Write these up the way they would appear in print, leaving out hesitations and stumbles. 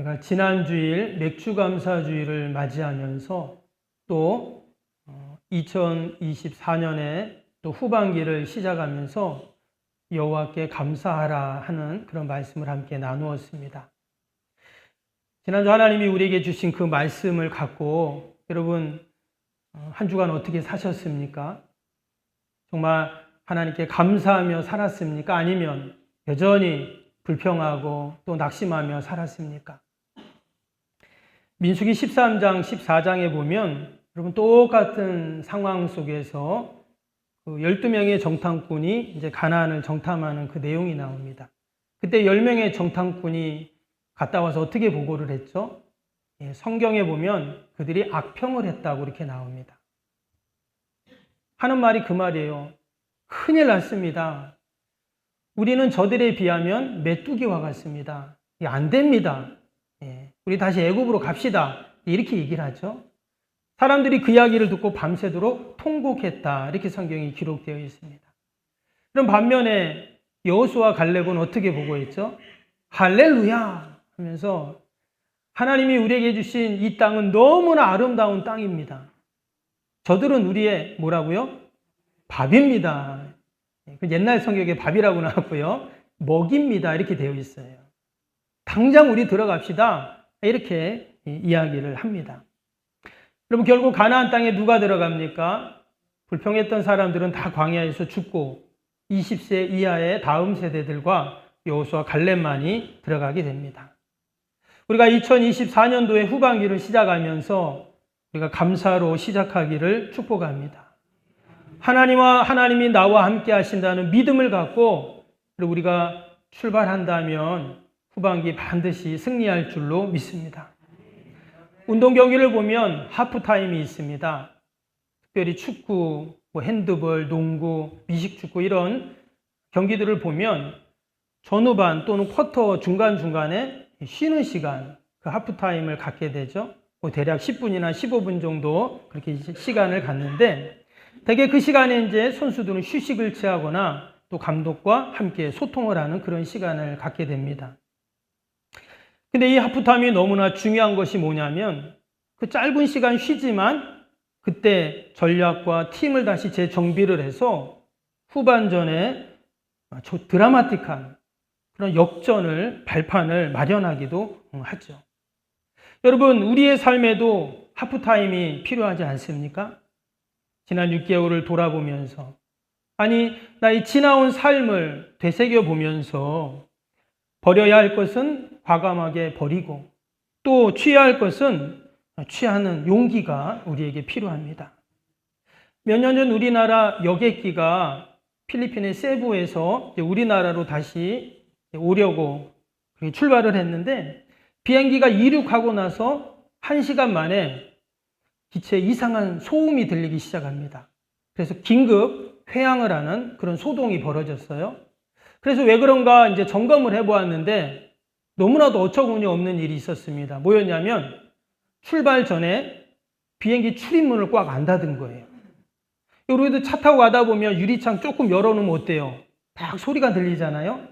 제가 지난 주일 맥주감사주일을 맞이하면서 또 2024년에 또 후반기를 시작하면서 여호와께 감사하라 하는 그런 말씀을 함께 나누었습니다. 지난주 하나님이 우리에게 주신 그 말씀을 갖고 여러분 한 주간 어떻게 사셨습니까? 정말 하나님께 감사하며 살았습니까? 아니면 여전히 불평하고 또 낙심하며 살았습니까? 민수기 13장, 14장에 보면 여러분 똑같은 상황 속에서 그 12명의 정탐꾼이 이제 가나안을 정탐하는 그 내용이 나옵니다. 그때 10명의 정탐꾼이 갔다 와서 어떻게 보고를 했죠? 성경에 보면 그들이 악평을 했다고 이렇게 나옵니다. 하는 말이 그 말이에요. 큰일 났습니다. 우리는 저들에 비하면 메뚜기와 같습니다. 안 됩니다. 우리 다시 애굽으로 갑시다. 이렇게 얘기를 하죠. 사람들이 그 이야기를 듣고 밤새도록 통곡했다. 이렇게 성경이 기록되어 있습니다. 그럼 반면에 여호수아 갈렙은 어떻게 보고 있죠? 할렐루야 하면서 하나님이 우리에게 주신 이 땅은 너무나 아름다운 땅입니다. 저들은 우리의 뭐라고요? 밥입니다. 옛날 성경에 밥이라고 나왔고요. 먹입니다. 이렇게 되어 있어요. 당장 우리 들어갑시다. 이렇게 이야기를 합니다. 여러분 결국 가나안 땅에 누가 들어갑니까? 불평했던 사람들은 다 광야에서 죽고 20세 이하의 다음 세대들과 여호수아 갈렙만이 들어가게 됩니다. 우리가 2024년도의 후반기를 시작하면서 우리가 감사로 시작하기를 축복합니다. 하나님이 나와 함께 하신다는 믿음을 갖고 우리가 출발한다면 후반기 반드시 승리할 줄로 믿습니다. 운동 경기를 보면 하프타임이 있습니다. 특별히 축구, 핸드볼, 농구, 미식축구 이런 경기들을 보면 전후반 또는 쿼터 중간중간에 쉬는 시간, 그 하프타임을 갖게 되죠. 대략 10분이나 15분 정도 그렇게 시간을 갖는데 대개 그 시간에 이제 선수들은 휴식을 취하거나 또 감독과 함께 소통을 하는 그런 시간을 갖게 됩니다. 근데 이 하프타임이 너무나 중요한 것이 뭐냐면 그 짧은 시간 쉬지만 그때 전략과 팀을 다시 재정비를 해서 후반전에 드라마틱한 그런 역전을 발판을 마련하기도 하죠. 여러분 우리의 삶에도 하프타임이 필요하지 않습니까? 지난 6개월을 돌아보면서 아니 나의 지나온 삶을 되새겨보면서 버려야 할 것은 과감하게 버리고 또 취해야 할 것은 취하는 용기가 우리에게 필요합니다. 몇 년 전 우리나라 여객기가 필리핀의 세부에서 우리나라로 다시 오려고 출발을 했는데 비행기가 이륙하고 나서 1시간 만에 기체에 이상한 소음이 들리기 시작합니다. 그래서 긴급 회항을 하는 그런 소동이 벌어졌어요. 그래서 왜 그런가 이제 점검을 해보았는데 너무나도 어처구니 없는 일이 있었습니다. 뭐였냐면 출발 전에 비행기 출입문을 꽉 안 닫은 거예요. 우리도 차 타고 가다 보면 유리창 조금 열어놓으면 어때요? 막 소리가 들리잖아요.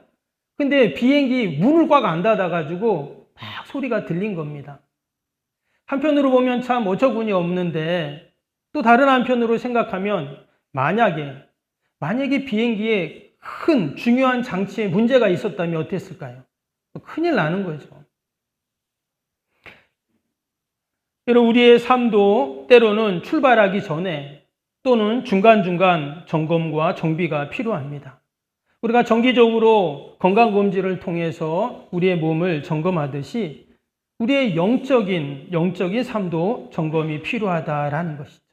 근데 비행기 문을 꽉 안 닫아가지고 막 소리가 들린 겁니다. 한편으로 보면 참 어처구니 없는데 또 다른 한편으로 생각하면 만약에 비행기에 큰 중요한 장치에 문제가 있었다면 어땠을까요? 큰일 나는 거죠. 여러분 우리의 삶도 때로는 출발하기 전에 또는 중간중간 점검과 정비가 필요합니다. 우리가 정기적으로 건강검진을 통해서 우리의 몸을 점검하듯이 우리의 영적인 삶도 점검이 필요하다라는 것이죠.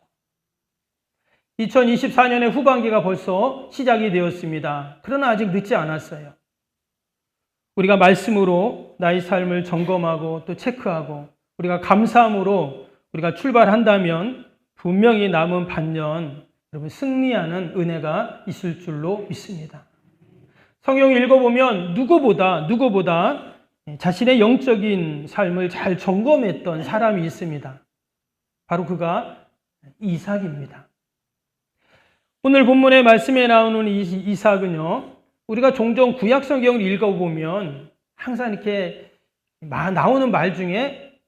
2024년의 후반기가 벌써 시작이 되었습니다. 그러나 아직 늦지 않았어요. 우리가 말씀으로 나의 삶을 점검하고 또 체크하고 우리가 감사함으로 우리가 출발한다면 분명히 남은 반년 여러분 승리하는 은혜가 있을 줄로 믿습니다. 성경 읽어보면 누구보다 자신의 영적인 삶을 잘 점검했던 사람이 있습니다. 바로 그가 이삭입니다. 오늘 본문의 말씀에 나오는 이삭은요, 우리가 종종 구약 성경을 읽어보면 항상 이렇게 나오는 말 중에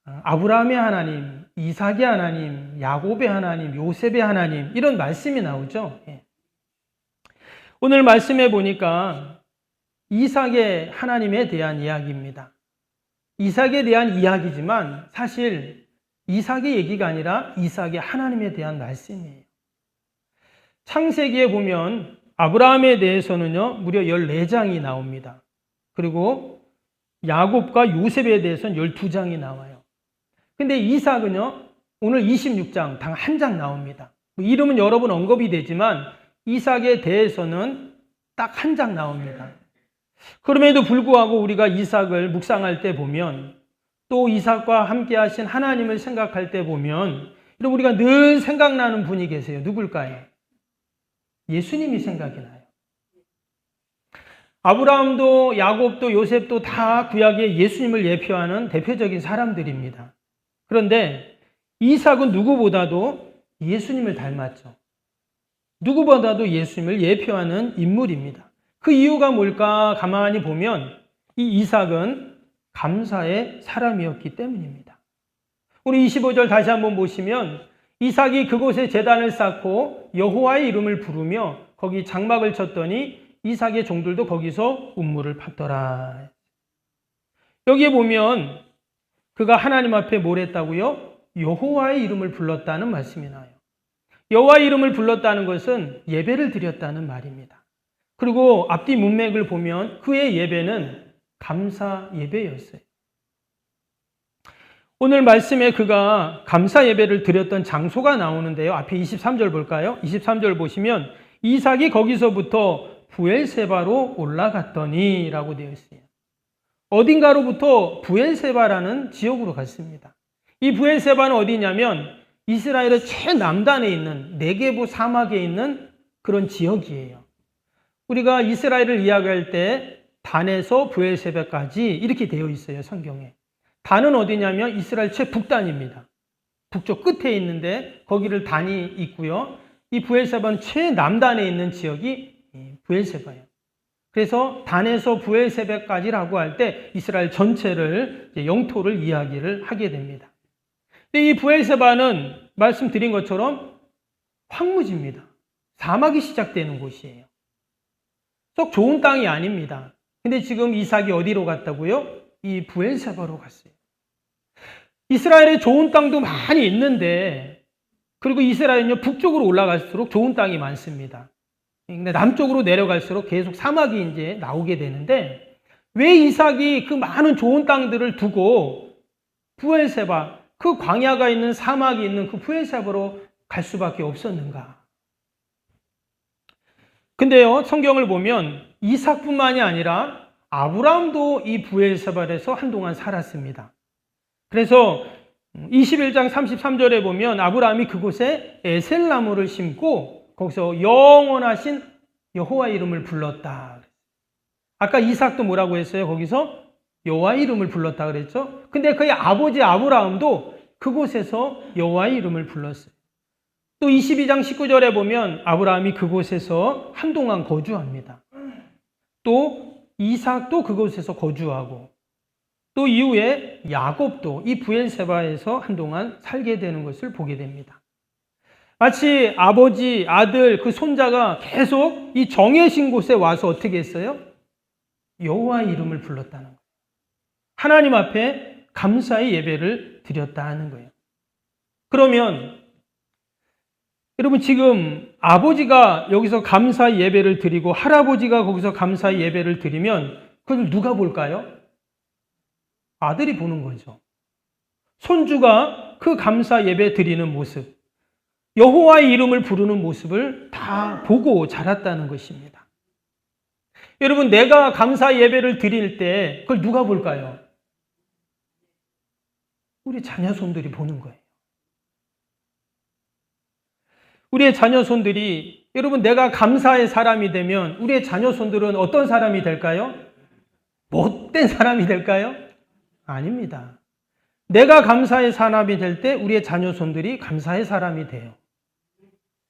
아브라함의 하나님, 이삭의 하나님, 야곱의 하나님, 요셉의 하나님 이런 말씀이 나오죠. 오늘 말씀해 보니까 이삭의 하나님에 대한 이야기입니다. 이삭에 대한 이야기지만 사실 이삭의 얘기가 아니라 이삭의 하나님에 대한 말씀이에요. 창세기에 보면 아브라함에 대해서는요, 무려 14장이 나옵니다. 그리고 야곱과 요셉에 대해서는 12장이 나와요. 근데 이삭은요, 오늘 26장, 당 한 장 나옵니다. 이름은 여러 번 언급이 되지만 이삭에 대해서는 딱 한 장 나옵니다. 그럼에도 불구하고 우리가 이삭을 묵상할 때 보면 또 이삭과 함께 하신 하나님을 생각할 때 보면 우리가 늘 생각나는 분이 계세요. 누굴까요? 예수님이 생각이 나요. 아브라함도 야곱도 요셉도 다 구약의 예수님을 예표하는 대표적인 사람들입니다. 그런데 이삭은 누구보다도 예수님을 닮았죠. 누구보다도 예수님을 예표하는 인물입니다. 그 이유가 뭘까 가만히 보면 이 이삭은 감사의 사람이었기 때문입니다. 우리 25절 다시 한번 보시면 이삭이 그곳에 제단을 쌓고 여호와의 이름을 부르며 거기 장막을 쳤더니 이삭의 종들도 거기서 운물을 팠더라. 여기에 보면 그가 하나님 앞에 뭘 했다고요? 여호와의 이름을 불렀다는 말씀이 나요. 여호와의 이름을 불렀다는 것은 예배를 드렸다는 말입니다. 그리고 앞뒤 문맥을 보면 그의 예배는 감사 예배였어요. 오늘 말씀에 그가 감사 예배를 드렸던 장소가 나오는데요. 앞에 23절 볼까요? 23절 보시면 이삭이 거기서부터 부엘세바로 올라갔더니 라고 되어 있어요. 어딘가로부터 부엘세바라는 지역으로 갔습니다. 이 부엘세바는 어디냐면 이스라엘의 최남단에 있는 네게부 사막에 있는 그런 지역이에요. 우리가 이스라엘을 이야기할 때 단에서 부엘세바까지 이렇게 되어 있어요. 성경에. 단은 어디냐면 이스라엘 최북단입니다. 북쪽 끝에 있는데 거기를 단이 있고요. 이 부엘세바는 최남단에 있는 지역이 부엘세바예요. 그래서 단에서 부엘세바까지라고 할 때 이스라엘 전체를 영토를 이야기를 하게 됩니다. 근데 이 부엘세바는 말씀드린 것처럼 황무지입니다. 사막이 시작되는 곳이에요. 썩 좋은 땅이 아닙니다. 근데 지금 이삭이 어디로 갔다고요? 이 부엘세바로 갔어요. 이스라엘에 좋은 땅도 많이 있는데 그리고 이스라엘은요 북쪽으로 올라갈수록 좋은 땅이 많습니다. 근데 남쪽으로 내려갈수록 계속 사막이 이제 나오게 되는데 왜 이삭이 그 많은 좋은 땅들을 두고 부엘세바 그 광야가 있는 사막이 있는 그 부엘세바로 갈 수밖에 없었는가? 근데요 성경을 보면 이삭뿐만이 아니라 아브라함도 이 부엘세바에서 한동안 살았습니다. 그래서 21장 33절에 보면 아브라함이 그곳에 에셀나무를 심고 거기서 영원하신 여호와 이름을 불렀다. 아까 이삭도 뭐라고 했어요? 거기서 여호와 이름을 불렀다 그랬죠? 근데 그의 아버지 아브라함도 그곳에서 여호와 이름을 불렀어요. 또 22장 19절에 보면 아브라함이 그곳에서 한동안 거주합니다. 또 이삭도 그곳에서 거주하고 또 이후에 야곱도 이 부엘세바에서 한동안 살게 되는 것을 보게 됩니다. 마치 아버지, 아들, 그 손자가 계속 이 정해진 곳에 와서 어떻게 했어요? 여호와의 이름을 불렀다는 거예요. 하나님 앞에 감사의 예배를 드렸다는 거예요. 그러면 여러분 지금 아버지가 여기서 감사의 예배를 드리고 할아버지가 거기서 감사의 예배를 드리면 그걸 누가 볼까요? 아들이 보는 거죠. 손주가 그 감사 예배 드리는 모습, 여호와의 이름을 부르는 모습을 다 보고 자랐다는 것입니다. 여러분 내가 감사 예배를 드릴 때 그걸 누가 볼까요? 우리 자녀손들이 보는 거예요. 우리의 자녀손들이 여러분 내가 감사의 사람이 되면 우리의 자녀손들은 어떤 사람이 될까요? 못된 사람이 될까요? 아닙니다. 내가 감사의 사람이 될 때 우리의 자녀손들이 감사의 사람이 돼요.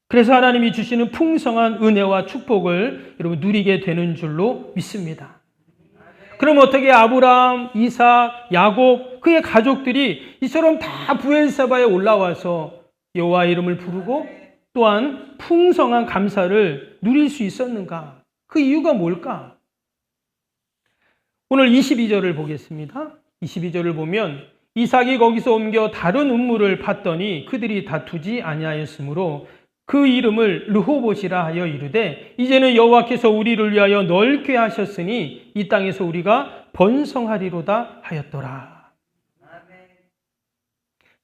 그래서 하나님이 주시는 풍성한 은혜와 축복을 여러분 누리게 되는 줄로 믿습니다. 그럼 어떻게 아브라함, 이삭, 야곱, 그의 가족들이 이처럼 다 브엘세바에 올라와서 여호와 이름을 부르고 또한 풍성한 감사를 누릴 수 있었는가? 그 이유가 뭘까? 오늘 22절을 보겠습니다. 22절을 보면 이삭이 거기서 옮겨 다른 음물을 팠더니 그들이 다투지 아니하였으므로 그 이름을 르호봇이라 하여 이르되 이제는 여호와께서 우리를 위하여 넓게 하셨으니 이 땅에서 우리가 번성하리로다 하였더라.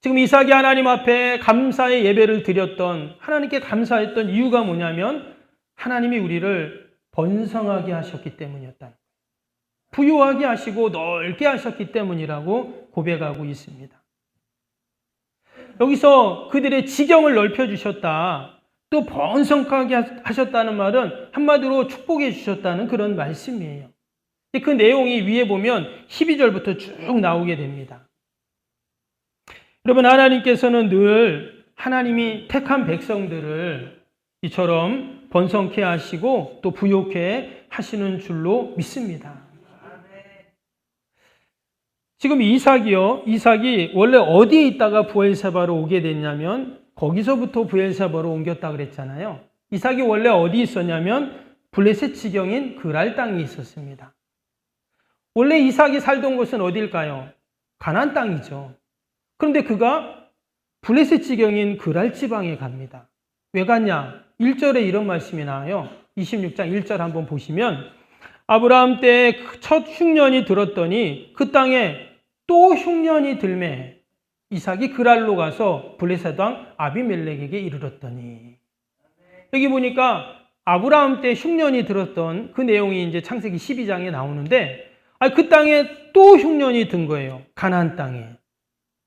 지금 이삭이 하나님 앞에 감사의 예배를 드렸던, 하나님께 감사했던 이유가 뭐냐면 하나님이 우리를 번성하게 하셨기 때문이었다. 부유하게 하시고 넓게 하셨기 때문이라고 고백하고 있습니다. 여기서 그들의 지경을 넓혀주셨다, 또 번성하게 하셨다는 말은 한마디로 축복해 주셨다는 그런 말씀이에요. 그 내용이 위에 보면 12절부터 쭉 나오게 됩니다. 여러분, 하나님께서는 늘 하나님이 택한 백성들을 이처럼 번성케 하시고 또 부욕케 하시는 줄로 믿습니다. 지금 이삭이 원래 어디에 있다가 브엘세바로 오게 됐냐면 거기서부터 브엘세바로 옮겼다 그랬잖아요. 이삭이 원래 어디 있었냐면 블레셋 지경인 그랄 땅에 있었습니다. 원래 이삭이 살던 곳은 어딜까요? 가나안 땅이죠. 그런데 그가 블레셋 지경인 그랄 지방에 갑니다. 왜 갔냐? 1절에 이런 말씀이 나와요. 26장 1절 한번 보시면 아브라함 때 첫 흉년이 들었더니 그 땅에 또 흉년이 들매 이삭이 그랄로 가서 블레셋 왕 아비멜렉에게 이르렀더니, 여기 보니까 아브라함 때 흉년이 들었던 그 내용이 이제 창세기 12장에 나오는데 그 땅에 또 흉년이 든 거예요. 가나안 땅에.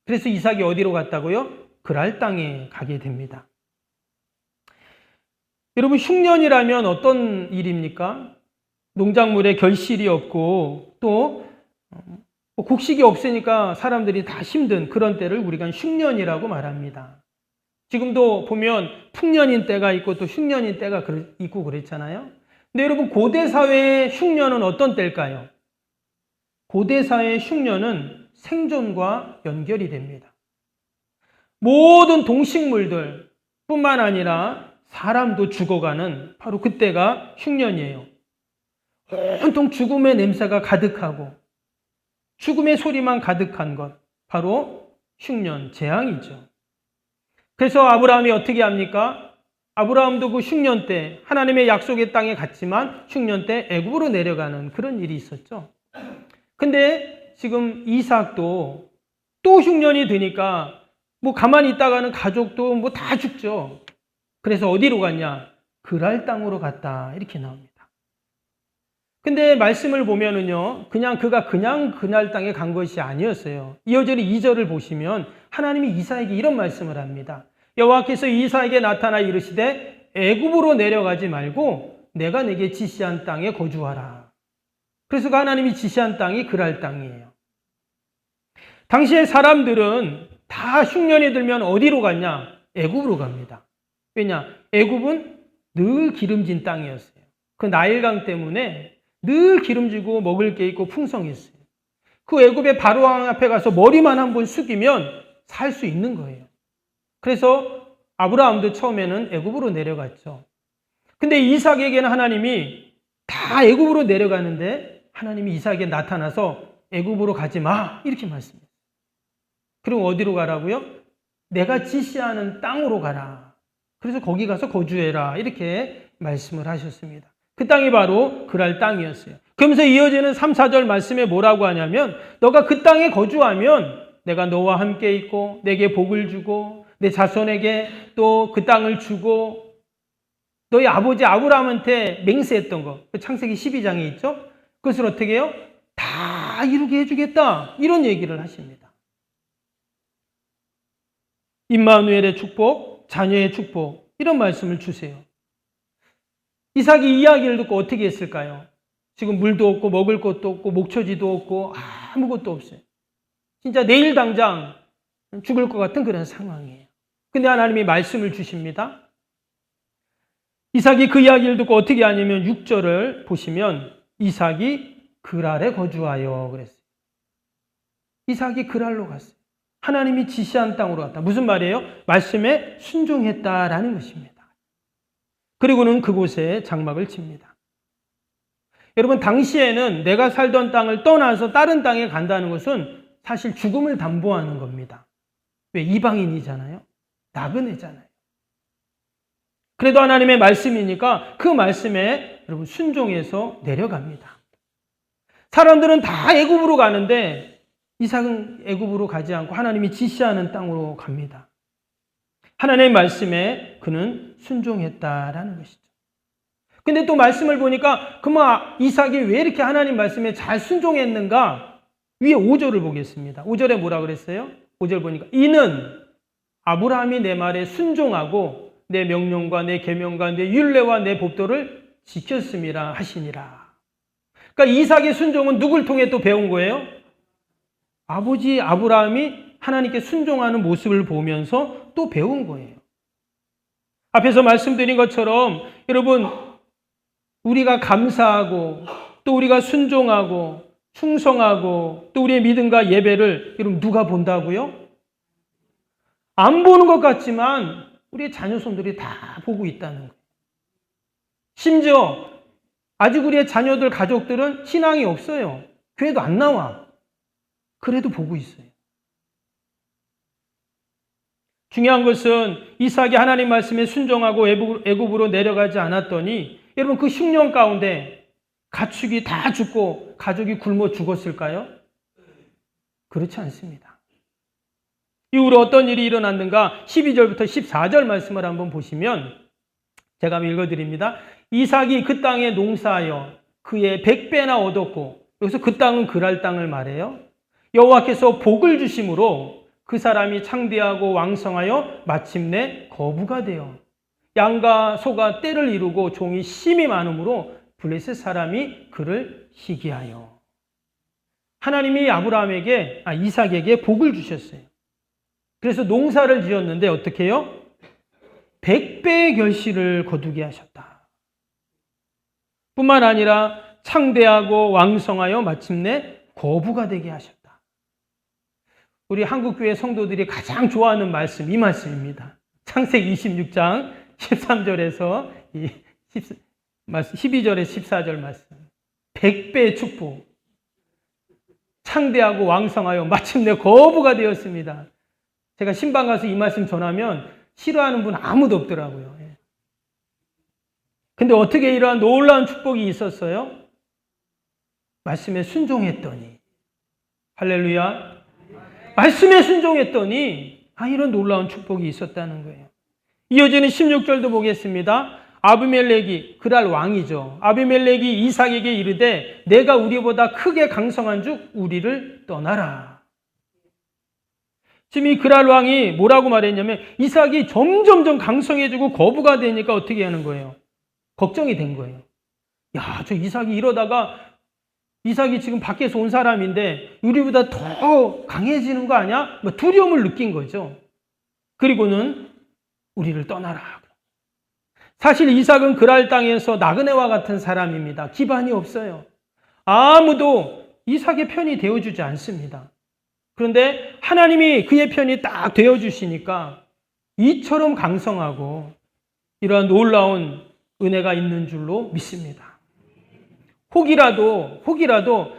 그래서 이삭이 어디로 갔다고요? 그랄 땅에 가게 됩니다. 여러분, 흉년이라면 어떤 일입니까? 농작물에 결실이 없고 또 곡식이 없으니까 사람들이 다 힘든 그런 때를 우리가 흉년이라고 말합니다. 지금도 보면 풍년인 때가 있고 또 흉년인 때가 있고 그랬잖아요. 근데 여러분, 고대 사회의 흉년은 어떤 때일까요? 고대 사회의 흉년은 생존과 연결이 됩니다. 모든 동식물들 뿐만 아니라 사람도 죽어가는 바로 그때가 흉년이에요. 온통 죽음의 냄새가 가득하고 죽음의 소리만 가득한 것, 바로 흉년, 재앙이죠. 그래서 아브라함이 어떻게 합니까? 아브라함도 그 흉년 때 하나님의 약속의 땅에 갔지만 흉년 때 애굽으로 내려가는 그런 일이 있었죠. 근데 지금 이삭도 또 흉년이 되니까 뭐 가만히 있다가는 가족도 뭐 다 죽죠. 그래서 어디로 갔냐? 그랄 땅으로 갔다, 이렇게 나옵니다. 근데 말씀을 보면은요, 그가 그날 땅에 간 것이 아니었어요. 이어지는 2절을 보시면 하나님이 이삭에게 이런 말씀을 합니다. 여호와께서 이삭에게 나타나 이르시되 애굽으로 내려가지 말고 내가 내게 지시한 땅에 거주하라. 그래서 그 하나님이 지시한 땅이 그랄 땅이에요. 당시의 사람들은 다 흉년이 들면 어디로 갔냐? 애굽으로 갑니다. 왜냐? 애굽은 늘 기름진 땅이었어요. 그 나일강 때문에 늘 기름지고 먹을 게 있고 풍성했어요. 그 애굽의 바로왕 앞에 가서 머리만 한번 숙이면 살 수 있는 거예요. 그래서 아브라함도 처음에는 애굽으로 내려갔죠. 근데 이삭에게는 하나님이 다 애굽으로 내려가는데 하나님이 이삭에게 나타나서 애굽으로 가지 마, 이렇게 말씀해요. 그럼 어디로 가라고요? 내가 지시하는 땅으로 가라. 그래서 거기 가서 거주해라, 이렇게 말씀을 하셨습니다. 그 땅이 바로 그랄 땅이었어요. 그러면서 이어지는 3, 4절 말씀에 뭐라고 하냐면 너가 그 땅에 거주하면 내가 너와 함께 있고 내게 복을 주고 내 자손에게 또 그 땅을 주고 너희 아버지 아브라함한테 맹세했던 거, 창세기 12장에 있죠? 그것을 어떻게 해요? 다 이루게 해주겠다, 이런 얘기를 하십니다. 임마누엘의 축복, 자녀의 축복, 이런 말씀을 주세요. 이삭이 이 이야기를 듣고 어떻게 했을까요? 지금 물도 없고 먹을 것도 없고 목초지도 없고 아무것도 없어요. 진짜 내일 당장 죽을 것 같은 그런 상황이에요. 근데 하나님이 말씀을 주십니다. 이삭이 그 이야기를 듣고 어떻게 하냐면 6절을 보시면 이삭이 그랄에 거주하여 그랬어요. 이삭이 그랄로 갔어요. 하나님이 지시한 땅으로 갔다. 무슨 말이에요? 말씀에 순종했다라는 것입니다. 그리고는 그곳에 장막을 칩니다. 여러분, 당시에는 내가 살던 땅을 떠나서 다른 땅에 간다는 것은 사실 죽음을 담보하는 겁니다. 왜? 이방인이잖아요. 나그네잖아요. 그래도 하나님의 말씀이니까 그 말씀에 여러분 순종해서 내려갑니다. 사람들은 다 애굽으로 가는데 이삭은 애굽으로 가지 않고 하나님이 지시하는 땅으로 갑니다. 하나님의 말씀에 그는 순종했다라는 것이죠. 근데 또 말씀을 보니까 그만 이삭이 왜 이렇게 하나님 말씀에 잘 순종했는가? 위에 5절을 보겠습니다. 5절에 뭐라 그랬어요? 5절 보니까 이는 아브라함이 내 말에 순종하고 내 명령과 내 계명과 내 율례와 내 법도를 지켰음이라 하시니라. 그러니까 이삭의 순종은 누굴 통해 또 배운 거예요? 아버지 아브라함이 하나님께 순종하는 모습을 보면서 또 배운 거예요. 앞에서 말씀드린 것처럼 여러분, 우리가 감사하고 또 우리가 순종하고 충성하고 또 우리의 믿음과 예배를 여러분 누가 본다고요? 안 보는 것 같지만 우리의 자녀손들이 다 보고 있다는 거예요. 심지어 아직 우리의 자녀들 가족들은 신앙이 없어요. 교회도 안 나와. 그래도 보고 있어요. 중요한 것은 이삭이 하나님 말씀에 순종하고 애굽으로 내려가지 않았더니 여러분 그 10년 가운데 가축이 다 죽고 가족이 굶어 죽었을까요? 그렇지 않습니다. 이후로 어떤 일이 일어났는가? 12절부터 14절 말씀을 한번 보시면 제가 한번 읽어드립니다. 이삭이 그 땅에 농사하여 그의 100배나 얻었고, 여기서 그 땅은 그랄 땅을 말해요. 여호와께서 복을 주심으로 그 사람이 창대하고 왕성하여 마침내 거부가 되어 양과 소가 떼를 이루고 종이 심이 많으므로 블레셋 사람이 그를 희귀하여. 하나님이 이삭에게 복을 주셨어요. 그래서 농사를 지었는데 어떻게 해요? 100배의 결실을 거두게 하셨다. 뿐만 아니라 창대하고 왕성하여 마침내 거부가 되게 하셨다. 우리 한국교회 성도들이 가장 좋아하는 말씀, 이 말씀입니다. 창세기 26장 13절에서 12절에 14절 말씀. 100배의 축복. 창대하고 왕성하여 마침내 거부가 되었습니다. 제가 신방 가서 이 말씀 전하면 싫어하는 분 아무도 없더라고요. 근데 어떻게 이러한 놀라운 축복이 있었어요? 말씀에 순종했더니. 할렐루야. 말씀에 순종했더니 이런 놀라운 축복이 있었다는 거예요. 이어지는 16절도 보겠습니다. 아비멜렉이, 그랄 왕이죠. 아비멜렉이 이삭에게 이르되 내가 우리보다 크게 강성한 즉 우리를 떠나라. 지금 이 그랄 왕이 뭐라고 말했냐면 이삭이 점점점 강성해지고 거부가 되니까 어떻게 하는 거예요? 걱정이 된 거예요. 야, 저 이삭이 이러다가 이삭이 지금 밖에서 온 사람인데 우리보다 더 강해지는 거 아니야? 두려움을 느낀 거죠. 그리고는 우리를 떠나라. 사실 이삭은 그랄 땅에서 나그네와 같은 사람입니다. 기반이 없어요. 아무도 이삭의 편이 되어주지 않습니다. 그런데 하나님이 그의 편이 딱 되어주시니까 이처럼 강성하고 이러한 놀라운 은혜가 있는 줄로 믿습니다. 혹이라도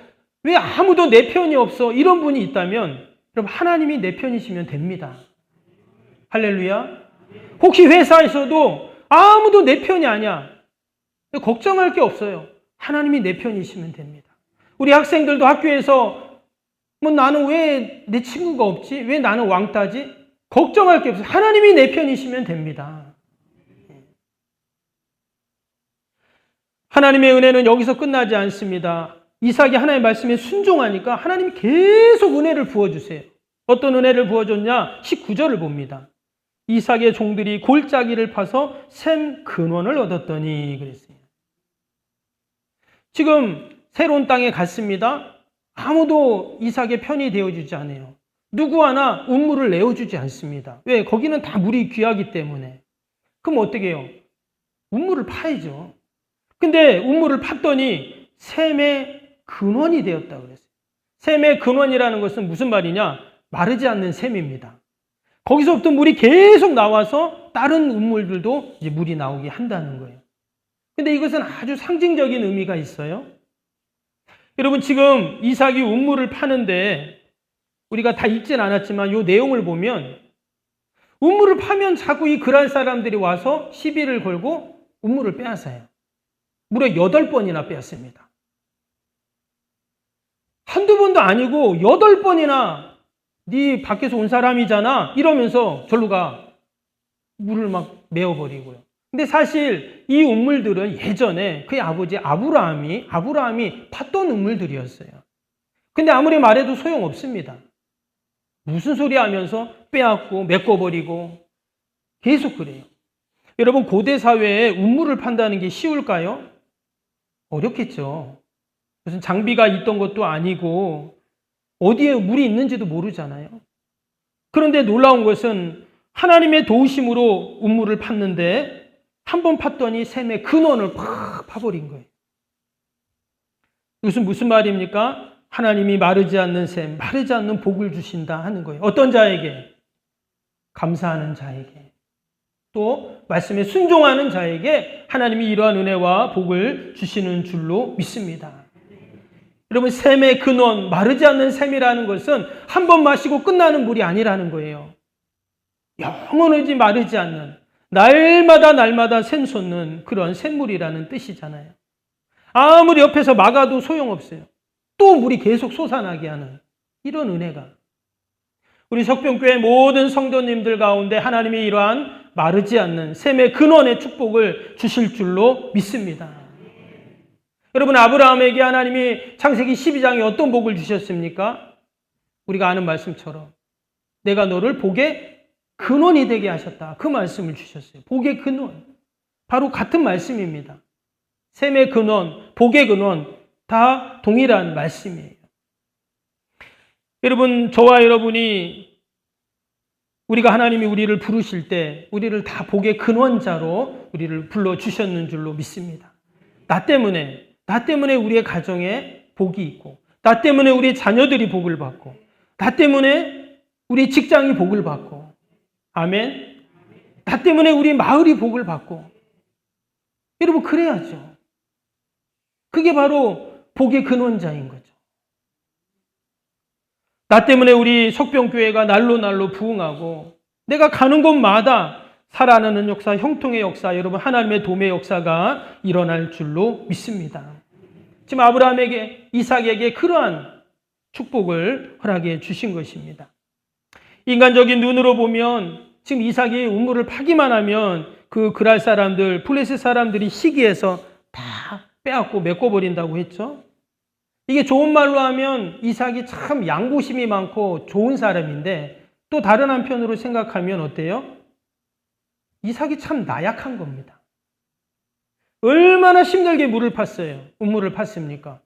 왜 아무도 내 편이 없어? 이런 분이 있다면 여러분 하나님이 내 편이시면 됩니다. 할렐루야. 혹시 회사에서도 아무도 내 편이 아니야. 걱정할 게 없어요. 하나님이 내 편이시면 됩니다. 우리 학생들도 학교에서 나는 왜 내 친구가 없지? 왜 나는 왕따지? 걱정할 게 없어요. 하나님이 내 편이시면 됩니다. 하나님의 은혜는 여기서 끝나지 않습니다. 이삭이 하나님의 말씀에 순종하니까 하나님이 계속 은혜를 부어주세요. 어떤 은혜를 부어줬냐? 19절을 봅니다. 이삭의 종들이 골짜기를 파서 샘 근원을 얻었더니 그랬어요. 지금 새로운 땅에 갔습니다. 아무도 이삭의 편이 되어주지 않아요. 누구 하나 운물을 내어주지 않습니다. 왜? 거기는 다 물이 귀하기 때문에. 그럼 어떻게 해요? 운물을 파야죠. 근데 운물을 팠더니 샘의 근원이 되었다고 그랬어요. 샘의 근원이라는 것은 무슨 말이냐? 마르지 않는 샘입니다. 거기서부터 물이 계속 나와서 다른 우물들도 이제 물이 나오게 한다는 거예요. 근데 이것은 아주 상징적인 의미가 있어요. 여러분, 지금 이삭이 우물을 파는데 우리가 다 읽진 않았지만 이 내용을 보면 우물을 파면 자꾸 이 그랄 사람들이 와서 시비를 걸고 우물을 빼앗아요. 무려 8번이나 빼앗습니다. 한두 번도 아니고 8번이나 네 밖에서 온 사람이잖아 이러면서 절로 가 물을 막 메어버리고요. 근데 사실 이 우물들은 예전에 그의 아버지 아브라함이 팠던 우물들이었어요. 근데 아무리 말해도 소용없습니다. 무슨 소리 하면서 빼앗고 메꿔버리고 계속 그래요. 여러분, 고대 사회에 우물을 판다는 게 쉬울까요? 어렵겠죠. 무슨 장비가 있던 것도 아니고 어디에 물이 있는지도 모르잖아요. 그런데 놀라운 것은 하나님의 도우심으로 우물을 팠는데 한 번 팠더니 샘의 근원을 팍 파버린 거예요. 이것은 무슨 말입니까? 하나님이 마르지 않는 샘, 마르지 않는 복을 주신다 하는 거예요. 어떤 자에게? 감사하는 자에게. 또 말씀에 순종하는 자에게 하나님이 이러한 은혜와 복을 주시는 줄로 믿습니다. 여러분, 샘의 근원, 마르지 않는 샘이라는 것은 한 번 마시고 끝나는 물이 아니라는 거예요. 영원하지 마르지 않는, 날마다 샘솟는 그런 샘물이라는 뜻이잖아요. 아무리 옆에서 막아도 소용없어요. 또 물이 계속 솟아나게 하는 이런 은혜가. 우리 석병교회 모든 성도님들 가운데 하나님이 이러한 마르지 않는 샘의 근원의 축복을 주실 줄로 믿습니다. 여러분, 아브라함에게 하나님이 창세기 12장에 어떤 복을 주셨습니까? 우리가 아는 말씀처럼 내가 너를 복의 근원이 되게 하셨다. 그 말씀을 주셨어요. 복의 근원. 바로 같은 말씀입니다. 샘의 근원, 복의 근원 다 동일한 말씀이에요. 여러분, 저와 여러분이 우리가 하나님이 우리를 부르실 때 우리를 다 복의 근원자로 우리를 불러주셨는 줄로 믿습니다. 나 때문에 우리의 가정에 복이 있고, 나 때문에 우리 자녀들이 복을 받고, 나 때문에 우리 직장이 복을 받고, 아멘. 나 때문에 우리 마을이 복을 받고. 여러분, 그래야죠. 그게 바로 복의 근원자인 거죠. 나 때문에 우리 석병교회가 날로 부흥하고, 내가 가는 곳마다 살아나는 역사, 형통의 역사, 여러분 하나님의 도움의 역사가 일어날 줄로 믿습니다. 지금 아브라함에게, 이삭에게 그러한 축복을 허락해 주신 것입니다. 인간적인 눈으로 보면 지금 이삭이 우물을 파기만 하면 그 그랄 사람들, 블레셋 사람들이 시기해서 다 빼앗고 메꿔버린다고 했죠. 이게 좋은 말로 하면 이삭이 참 양보심이 많고 좋은 사람인데, 또 다른 한편으로 생각하면 어때요? 이삭이 참 나약한 겁니다. 얼마나 힘들게 우물을 팠습니까?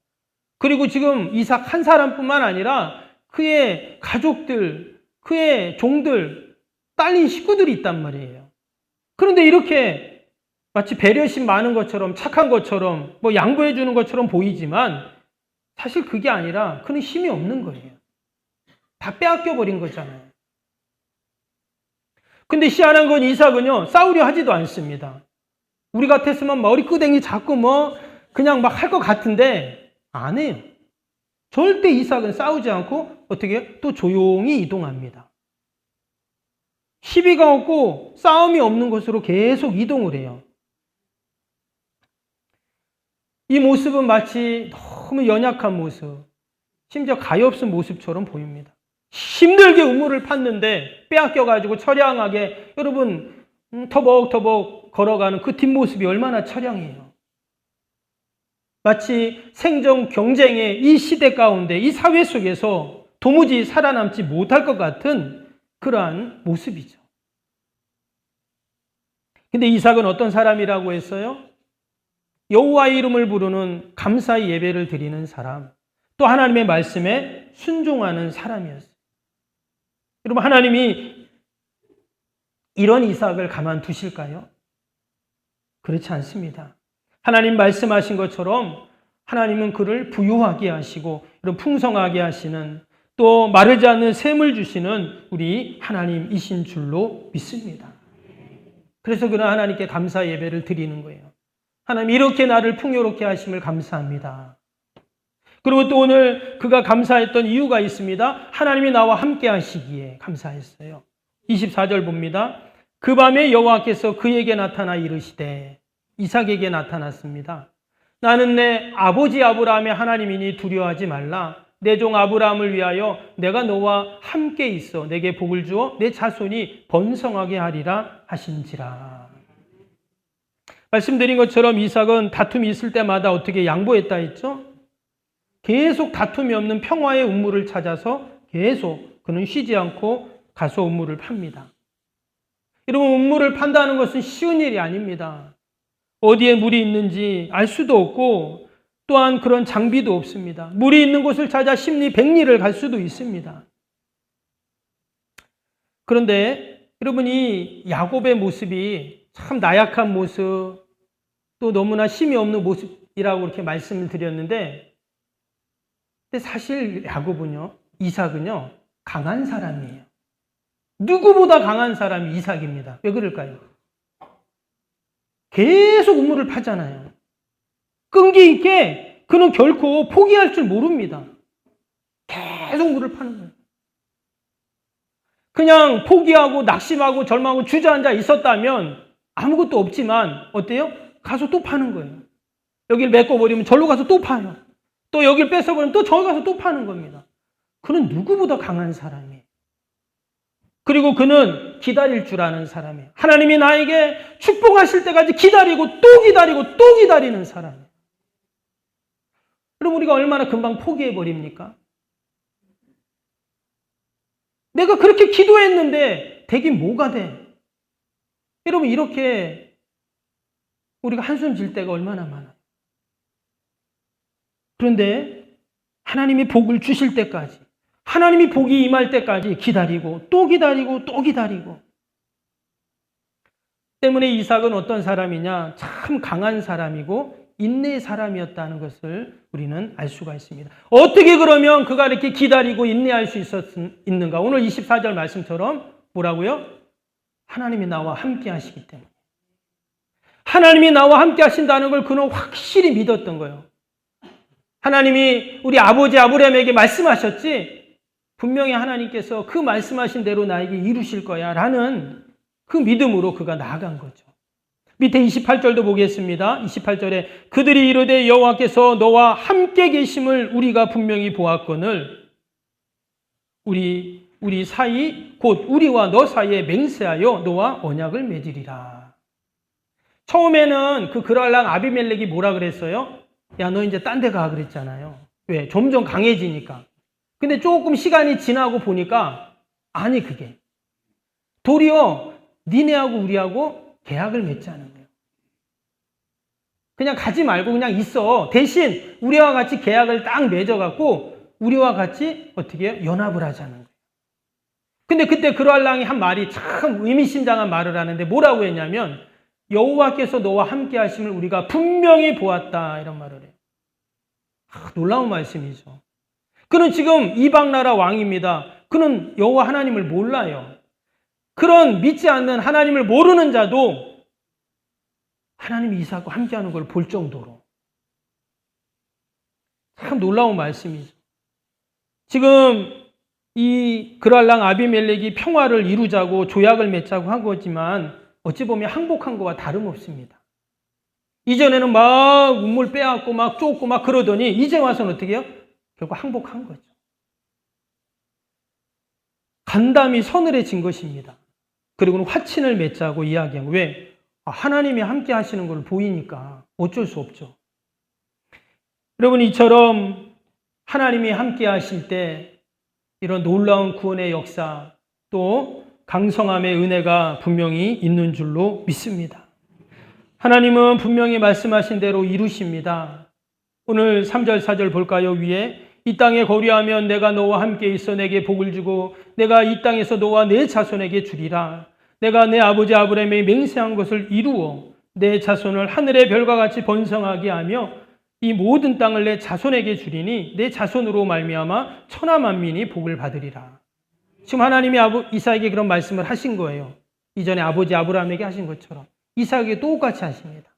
그리고 지금 이삭 한 사람뿐만 아니라 그의 가족들, 그의 종들, 딸린 식구들이 있단 말이에요. 그런데 이렇게 마치 배려심 많은 것처럼, 착한 것처럼, 뭐 양보해 주는 것처럼 보이지만 사실 그게 아니라 그는 힘이 없는 거예요. 다 빼앗겨 버린 거잖아요. 근데 희한한 건 이삭은요, 싸우려 하지도 않습니다. 우리 같았으면 머리끄댕이 잡고 그냥 막 할 것 같은데 안 해요. 절대 이삭은 싸우지 않고 어떻게 또 조용히 이동합니다. 시비가 없고 싸움이 없는 곳으로 계속 이동을 해요. 이 모습은 마치 너무 연약한 모습, 심지어 가엾은 모습처럼 보입니다. 힘들게 우물을 팠는데 빼앗겨가지고 처량하게, 여러분 터벅터벅 걸어가는 그 뒷모습이 얼마나 처량해요. 마치 생존 경쟁의 이 시대 가운데, 이 사회 속에서 도무지 살아남지 못할 것 같은 그러한 모습이죠. 근데 이삭은 어떤 사람이라고 했어요? 여호와의 이름을 부르는 감사의 예배를 드리는 사람, 또 하나님의 말씀에 순종하는 사람이었어요. 여러분, 하나님이 이런 이삭을 가만두실까요? 그렇지 않습니다. 하나님 말씀하신 것처럼 하나님은 그를 부유하게 하시고 이런 풍성하게 하시는, 또 마르지 않는 샘을 주시는 우리 하나님이신 줄로 믿습니다. 그래서 그런 하나님께 감사 예배를 드리는 거예요. 하나님, 이렇게 나를 풍요롭게 하심을 감사합니다. 그리고 또 오늘 그가 감사했던 이유가 있습니다. 하나님이 나와 함께 하시기에 감사했어요. 24절 봅니다. 그 밤에 여호와께서 그에게 나타나 이르시되, 이삭에게 나타났습니다. 나는 내 아버지 아브라함의 하나님이니 두려워하지 말라. 내 종 아브라함을 위하여 내가 너와 함께 있어 내게 복을 주어 내 자손이 번성하게 하리라 하신지라. 말씀드린 것처럼 이삭은 다툼이 있을 때마다 어떻게 양보했다 했죠? 계속 다툼이 없는 평화의 우물을 찾아서 계속 그는 쉬지 않고 가서 우물을 팝니다. 여러분, 우물을 판다는 것은 쉬운 일이 아닙니다. 어디에 물이 있는지 알 수도 없고 또한 그런 장비도 없습니다. 물이 있는 곳을 찾아 십리 백리를 갈 수도 있습니다. 그런데 여러분, 이 야곱의 모습이 참 나약한 모습, 또 너무나 힘이 없는 모습이라고 이렇게 말씀을 드렸는데, 근데 사실 야곱은요, 이삭은요, 강한 사람이에요. 누구보다 강한 사람이 이삭입니다. 왜 그럴까요? 계속 우물을 파잖아요. 끈기 있게 그는 결코 포기할 줄 모릅니다. 계속 물을 파는 거예요. 그냥 포기하고 낙심하고 절망하고 주저앉아 있었다면 아무것도 없지만 어때요? 가서 또 파는 거예요. 여기를 메꿔버리면 절로 가서 또 파요. 또 여기를 뺏어버리면 또 저기 가서 또 파는 겁니다. 그는 누구보다 강한 사람이에요. 그리고 그는 기다릴 줄 아는 사람이에요. 하나님이 나에게 축복하실 때까지 기다리고 또 기다리고 또 기다리는 사람이에요. 그럼 우리가 얼마나 금방 포기해버립니까? 내가 그렇게 기도했는데 되긴 뭐가 돼? 여러분, 이렇게 우리가 한숨 질 때가 얼마나 많아요. 그런데 하나님이 복을 주실 때까지, 하나님이 복이 임할 때까지 기다리고 또 기다리고 또 기다리고. 때문에 이삭은 어떤 사람이냐? 참 강한 사람이고 인내의 사람이었다는 것을 우리는 알 수가 있습니다. 어떻게 그러면 그가 이렇게 기다리고 인내할 수 있는가? 오늘 24절 말씀처럼 뭐라고요? 하나님이 나와 함께 하시기 때문에. 하나님이 나와 함께 하신다는 걸 그는 확실히 믿었던 거예요. 하나님이 우리 아버지 아브라함에게 말씀하셨지, 분명히 하나님께서 그 말씀하신 대로 나에게 이루실 거야 라는 그 믿음으로 그가 나아간 거죠. 밑에 28절도 보겠습니다. 28절에 그들이 이르되 여호와께서 너와 함께 계심을 우리가 분명히 보았거늘 우리 사이 곧 우리와 너 사이에 맹세하여 너와 언약을 맺으리라. 처음에는 그 그랄랑 아비멜렉이 뭐라 그랬어요? 야, 너 이제 딴 데 가 그랬잖아요. 왜? 점점 강해지니까. 근데 조금 시간이 지나고 보니까 아니, 그게 도리어 니네하고 우리하고 계약을 맺자는 거예요. 그냥 가지 말고 그냥 있어. 대신 우리와 같이 계약을 딱 맺어갖고 우리와 같이 어떻게 해요? 연합을 하자는 거예요. 근데 그때 그랄랑이 한 말이 참 의미심장한 말을 하는데 뭐라고 했냐면 여호와께서 너와 함께 하심을 우리가 분명히 보았다, 이런 말을 해요. 놀라운 말씀이죠. 그는 지금 이방나라 왕입니다. 그는 여호와 하나님을 몰라요. 그런 믿지 않는 하나님을 모르는 자도 하나님이 이삭과 함께하는 걸 볼 정도로 참 놀라운 말씀이죠. 지금 이 그랄랑 아비멜렉이 평화를 이루자고 조약을 맺자고 한 거지만 어찌 보면 항복한 거와 다름없습니다. 이전에는 막 우물 빼앗고 막 쫓고 막 그러더니 이제 와서는 어떻게 해요? 결국 항복한 거죠. 간담이 서늘해진 것입니다. 그리고는 화친을 맺자고 이야기한 거예요. 왜? 하나님이 함께 하시는 걸 보이니까 어쩔 수 없죠. 여러분, 이처럼 하나님이 함께 하실 때 이런 놀라운 구원의 역사, 또 강성함의 은혜가 분명히 있는 줄로 믿습니다. 하나님은 분명히 말씀하신 대로 이루십니다. 오늘 3절 4절 볼까요? 위에 이 땅에 거류하면 내가 너와 함께 있어 내게 복을 주고 내가 이 땅에서 너와 내 자손에게 주리라. 내가 내 아버지 아브라함의 맹세한 것을 이루어 내 자손을 하늘의 별과 같이 번성하게 하며 이 모든 땅을 내 자손에게 주리니 내 자손으로 말미암아 천하 만민이 복을 받으리라. 지금 하나님이 이삭에게 그런 말씀을 하신 거예요. 이전에 아버지 아브라함에게 하신 것처럼 이삭에게 똑같이 하십니다.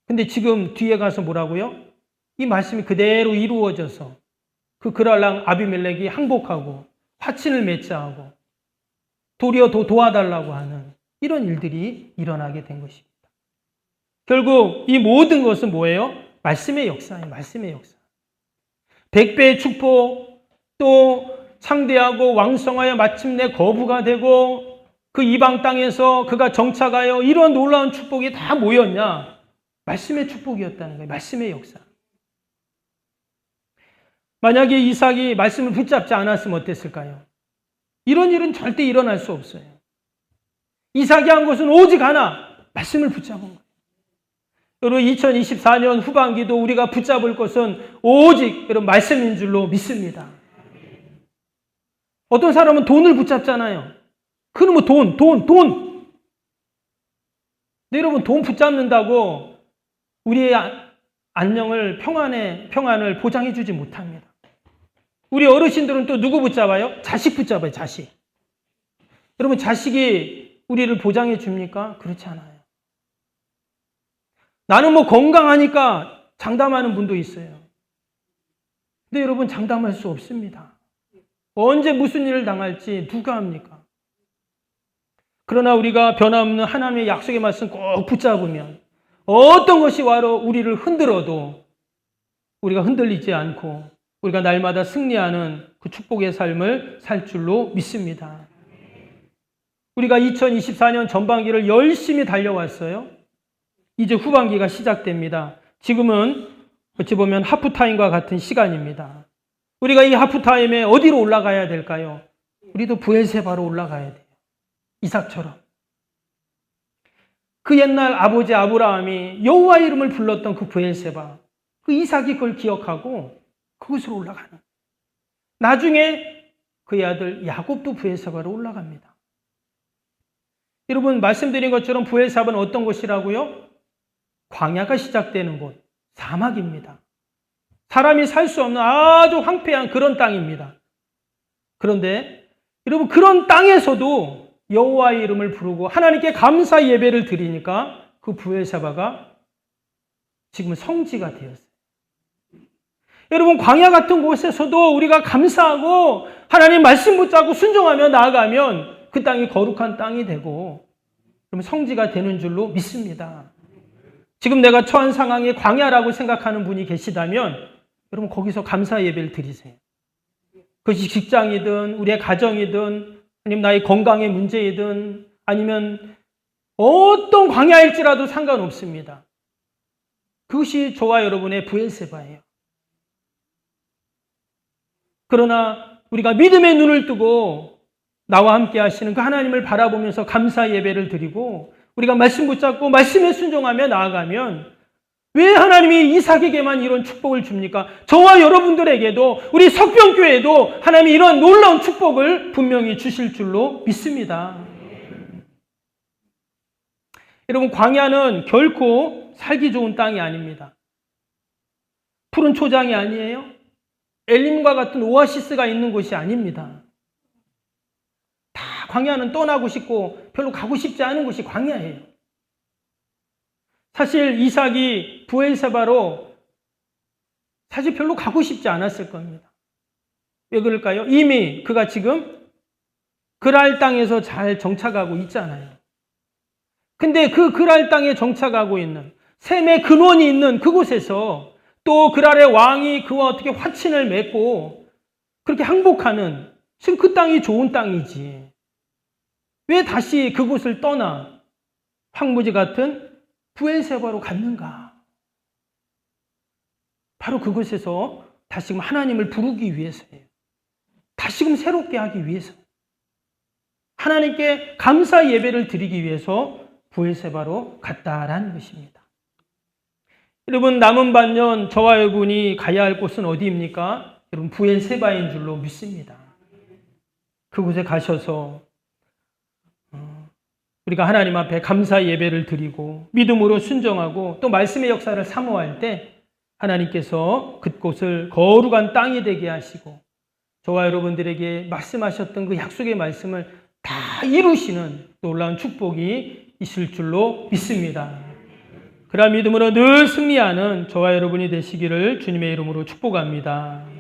근데 지금 뒤에 가서 뭐라고요? 이 말씀이 그대로 이루어져서 그 그랄랑 아비멜렉이 항복하고 화친을 맺자 하고 도리어 도와달라고 하는 이런 일들이 일어나게 된 것입니다. 결국 이 모든 것은 뭐예요? 말씀의 역사예요. 말씀의 역사. 100배의 축복, 또 창대하고 왕성하여 마침내 거부가 되고 그 이방 땅에서 그가 정착하여 이런 놀라운 축복이 다 뭐였냐? 말씀의 축복이었다는 거예요. 말씀의 역사. 만약에 이삭이 말씀을 붙잡지 않았으면 어땠을까요? 이런 일은 절대 일어날 수 없어요. 이삭이 한 것은 오직 하나, 말씀을 붙잡은 거예요. 여러분 2024년 후반기도 우리가 붙잡을 것은 오직 이런 말씀인 줄로 믿습니다. 어떤 사람은 돈을 붙잡잖아요. 그러면 돈. 근데 여러분 돈 붙잡는다고 우리의 안녕을 평안을 보장해 주지 못합니다. 우리 어르신들은 또 누구 붙잡아요? 자식 붙잡아요. 자식. 여러분 자식이 우리를 보장해 줍니까? 그렇지 않아요. 나는 뭐 건강하니까 장담하는 분도 있어요. 근데 여러분 장담할 수 없습니다. 언제 무슨 일을 당할지 누가 합니까? 그러나 우리가 변함없는 하나님의 약속의 말씀 꼭 붙잡으면 어떤 것이 와로 우리를 흔들어도 우리가 흔들리지 않고 우리가 날마다 승리하는 그 축복의 삶을 살 줄로 믿습니다. 우리가 2024년 전반기를 열심히 달려왔어요. 이제 후반기가 시작됩니다. 지금은 어찌 보면 하프타임과 같은 시간입니다. 우리가 이 하프타임에 어디로 올라가야 될까요? 우리도 브엘세바로 올라가야 돼요. 이삭처럼. 그 옛날 아버지 아브라함이 여호와 이름을 불렀던 그 브엘세바, 그 이삭이 그걸 기억하고 그곳으로 올라가는. 나중에 그의 아들 야곱도 브엘세바로 올라갑니다. 여러분 말씀드린 것처럼 브엘세바는 어떤 곳이라고요? 광야가 시작되는 곳, 사막입니다. 사람이 살 수 없는 아주 황폐한 그런 땅입니다. 그런데 여러분 그런 땅에서도 여호와의 이름을 부르고 하나님께 감사 예배를 드리니까 그 브엘세바가 지금은 성지가 되었어요. 여러분 광야 같은 곳에서도 우리가 감사하고 하나님 말씀 붙잡고 순종하며 나아가면 그 땅이 거룩한 땅이 되고 그러면 성지가 되는 줄로 믿습니다. 지금 내가 처한 상황이 광야라고 생각하는 분이 계시다면 여러분 거기서 감사 예배를 드리세요. 그것이 직장이든 우리의 가정이든 아니면 나의 건강의 문제이든 아니면 어떤 광야일지라도 상관없습니다. 그것이 저와 여러분의 브엘세바예요. 그러나 우리가 믿음의 눈을 뜨고 나와 함께 하시는 그 하나님을 바라보면서 감사 예배를 드리고 우리가 말씀 붙잡고 말씀에 순종하며 나아가면 왜 하나님이 이삭에게만 이런 축복을 줍니까? 저와 여러분들에게도 우리 석병교회에도 하나님이 이런 놀라운 축복을 분명히 주실 줄로 믿습니다. 여러분 광야는 결코 살기 좋은 땅이 아닙니다. 푸른 초장이 아니에요. 엘림과 같은 오아시스가 있는 곳이 아닙니다. 다 광야는 떠나고 싶고 별로 가고 싶지 않은 곳이 광야예요. 사실 이삭이 브엘세바로 사실 별로 가고 싶지 않았을 겁니다. 왜 그럴까요? 이미 그가 지금 그랄 땅에서 잘 정착하고 있잖아요. 근데 그 그랄 땅에 정착하고 있는 셈의 근원이 있는 그곳에서 또 그랄의 왕이 그와 어떻게 화친을 맺고 그렇게 항복하는 지금 그 땅이 좋은 땅이지. 왜 다시 그곳을 떠나 황무지 같은 브엘세바로 갔는가? 바로 그곳에서 다시금 하나님을 부르기 위해서예요. 다시금 새롭게 하기 위해서. 하나님께 감사 예배를 드리기 위해서 브엘세바로 갔다라는 것입니다. 여러분 남은 반년 저와 여러분이 가야 할 곳은 어디입니까? 여러분 브엘세바인 줄로 믿습니다. 그곳에 가셔서 우리가 하나님 앞에 감사 예배를 드리고 믿음으로 순종하고 또 말씀의 역사를 사모할 때 하나님께서 그곳을 거룩한 땅이 되게 하시고 저와 여러분들에게 말씀하셨던 그 약속의 말씀을 다 이루시는 놀라운 축복이 있을 줄로 믿습니다. 그러한 믿음으로 늘 승리하는 저와 여러분이 되시기를 주님의 이름으로 축복합니다.